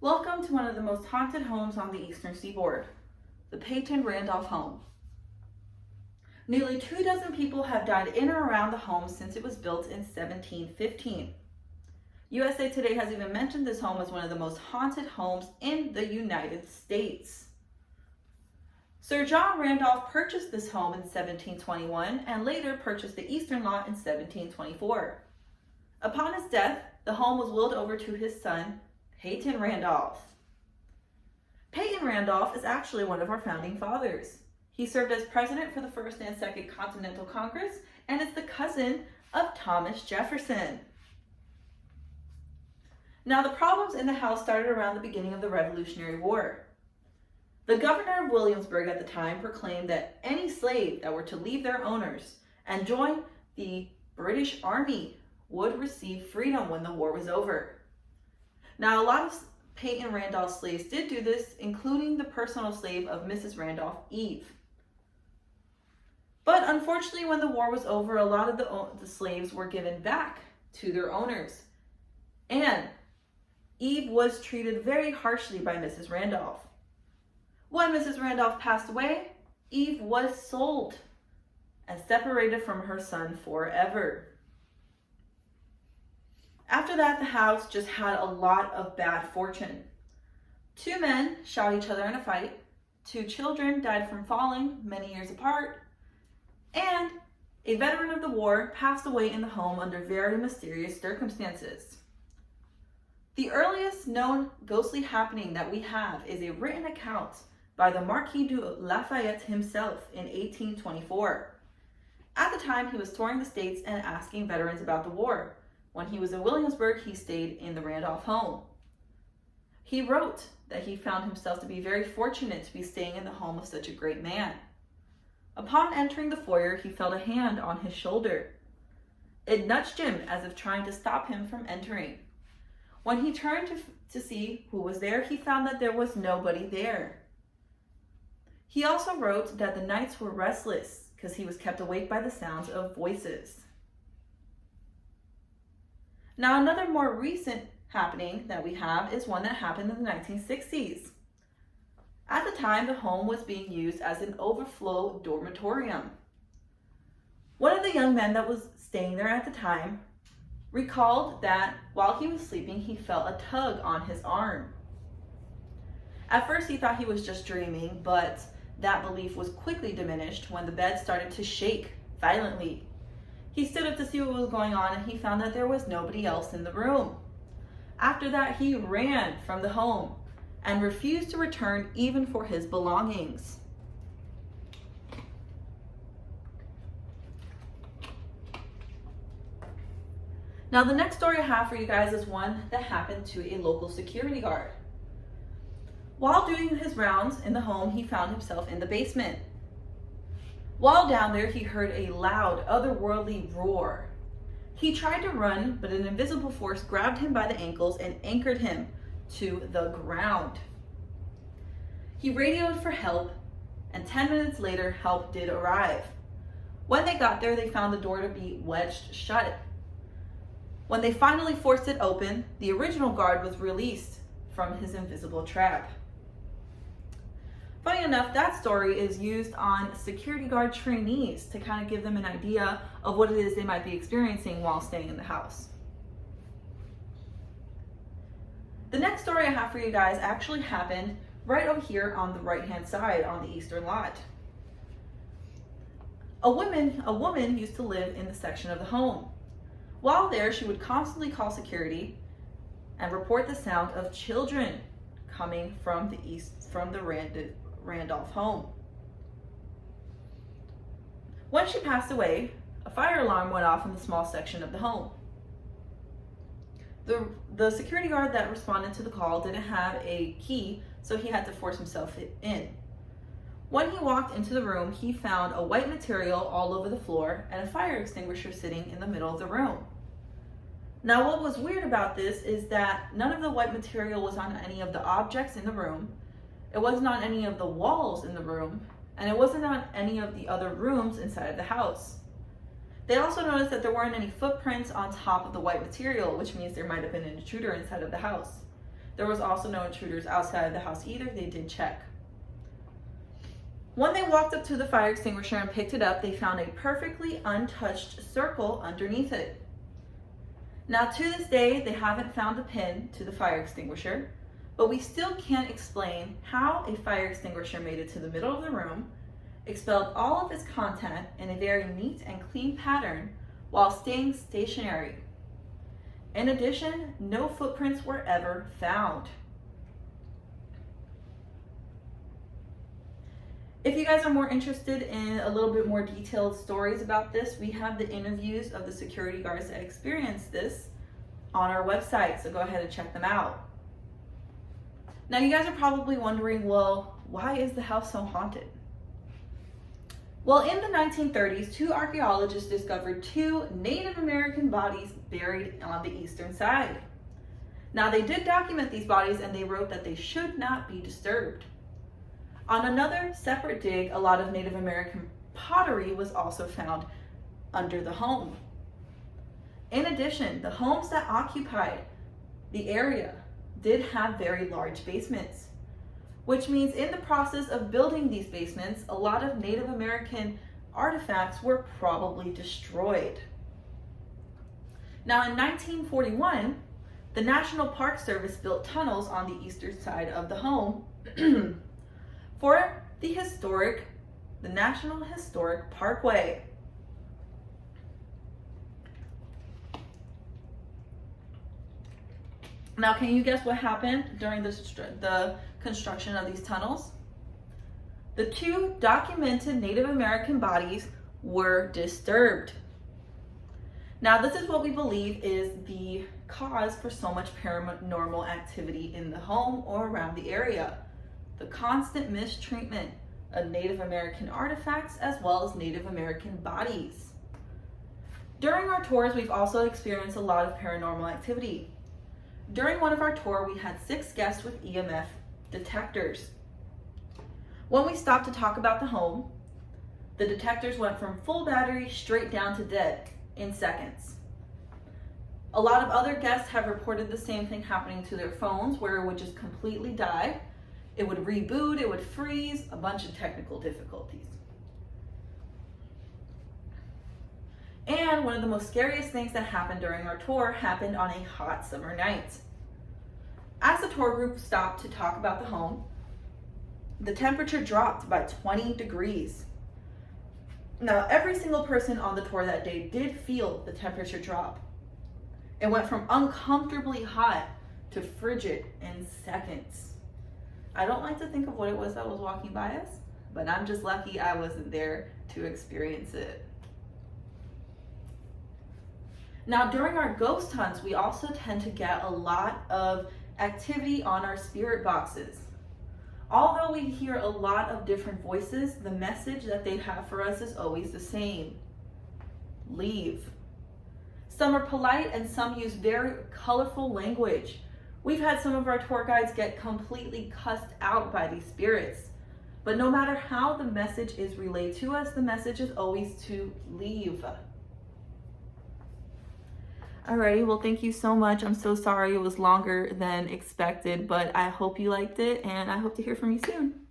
Welcome to one of the most haunted homes on the Eastern Seaboard, the Peyton Randolph home. Nearly 24 people have died in or around the home since it was built in 1715. USA Today has even mentioned this home as one of the most haunted homes in the United States. Sir John Randolph purchased this home in 1721 and later purchased the eastern lot in 1724. Upon his death, the home was willed over to his son, Peyton Randolph. Peyton Randolph is actually one of our founding fathers. He served as president for the First and Second Continental Congress and is the cousin of Thomas Jefferson. Now, the problems in the house started around the beginning of the Revolutionary War. The governor of Williamsburg at the time proclaimed that any slave that were to leave their owners and join the British Army would receive freedom when the war was over. Now, a lot of Peyton Randolph slaves did do this, including the personal slave of Mrs. Randolph, Eve. But unfortunately, when the war was over, a lot of the slaves were given back to their owners. And Eve was treated very harshly by Mrs. Randolph. When Mrs. Randolph passed away, Eve was sold and separated from her son forever. After that, the house just had a lot of bad fortune. 2 men shot each other in a fight, 2 children died from falling many years apart, and a veteran of the war passed away in the home under very mysterious circumstances. The earliest known ghostly happening that we have is a written account by the Marquis de Lafayette himself in 1824. At the time, he was touring the States and asking veterans about the war. When he was in Williamsburg, he stayed in the Randolph home. He wrote that he found himself to be very fortunate to be staying in the home of such a great man. Upon entering the foyer, he felt a hand on his shoulder. It nudged him as if trying to stop him from entering. When he turned to see who was there, he found that there was nobody there. He also wrote that the nights were restless because he was kept awake by the sounds of voices. Now, another more recent happening that we have is one that happened in the 1960s. At the time, the home was being used as an overflow dormitorium. One of the young men that was staying there at the time recalled that while he was sleeping, he felt a tug on his arm. At first, he thought he was just dreaming, but that belief was quickly diminished when the bed started to shake violently. He stood up to see what was going on, and he found that there was nobody else in the room. After that, he ran from the home and refused to return even for his belongings. Now, the next story I have for you guys is one that happened to a local security guard. While doing his rounds in the home, he found himself in the basement. While down there, he heard a loud, otherworldly roar. He tried to run, but an invisible force grabbed him by the ankles and anchored him to the ground. He radioed for help, and 10 minutes later, help did arrive. When they got there, they found the door to be wedged shut. When they finally forced it open, the original guard was released from his invisible trap. Funny enough, that story is used on security guard trainees to kind of give them an idea of what it is they might be experiencing while staying in the house. The next story I have for you guys actually happened right over here on the right-hand side on the eastern lot. A woman used to live in the section of the home. While there, she would constantly call security and report the sound of children coming from the Randolph home. When she passed away, a fire alarm went off in the small section of the home. The security guard that responded to the call didn't have a key, so he had to force himself in. When he walked into the room, he found a white material all over the floor and a fire extinguisher sitting in the middle of the room. Now, what was weird about this is that none of the white material was on any of the objects in the room. It wasn't on any of the walls in the room, and it wasn't on any of the other rooms inside of the house. They also noticed that there weren't any footprints on top of the white material, which means there might have been an intruder inside of the house. There was also no intruders outside of the house either. They did check. When they walked up to the fire extinguisher and picked it up, they found a perfectly untouched circle underneath it. Now, to this day, they haven't found a pin to the fire extinguisher, but we still can't explain how a fire extinguisher made it to the middle of the room, expelled all of its content in a very neat and clean pattern while staying stationary. In addition, no footprints were ever found. If you guys are more interested in a little bit more detailed stories about this, we have the interviews of the security guards that experienced this on our website, so go ahead and check them out. Now you guys are probably wondering, well, why is the house so haunted? Well, in the 1930s, 2 archaeologists discovered 2 Native American bodies buried on the eastern side. Now they did document these bodies and they wrote that they should not be disturbed. On another separate dig, a lot of Native American pottery was also found under the home. In addition, the homes that occupied the area did have very large basements, which means in the process of building these basements, a lot of Native American artifacts were probably destroyed. Now in 1941, the National Park Service built tunnels on the eastern side of the home for the National Historic Parkway. Now, can you guess what happened during the construction of these tunnels? The 2 documented Native American bodies were disturbed. Now, this is what we believe is the cause for so much paranormal activity in the home or around the area. The constant mistreatment of Native American artifacts as well as Native American bodies. During our tours, we've also experienced a lot of paranormal activity. During one of our tours, we had 6 guests with EMF detectors. When we stopped to talk about the home, the detectors went from full battery straight down to dead in seconds. A lot of other guests have reported the same thing happening to their phones, where it would just completely die. It would reboot, it would freeze, a bunch of technical difficulties. And one of the most scariest things that happened during our tour happened on a hot summer night. As the tour group stopped to talk about the home, the temperature dropped by 20 degrees. Now, every single person on the tour that day did feel the temperature drop. It went from uncomfortably hot to frigid in seconds. I don't like to think of what it was that was walking by us, but I'm just lucky I wasn't there to experience it. Now, during our ghost hunts, we also tend to get a lot of activity on our spirit boxes. Although we hear a lot of different voices, the message that they have for us is always the same: leave. Some are polite and some use very colorful language. We've had some of our tour guides get completely cussed out by these spirits. But no matter how the message is relayed to us, the message is always to leave. Alrighty, well, thank you so much. I'm so sorry it was longer than expected, but I hope you liked it and I hope to hear from you soon.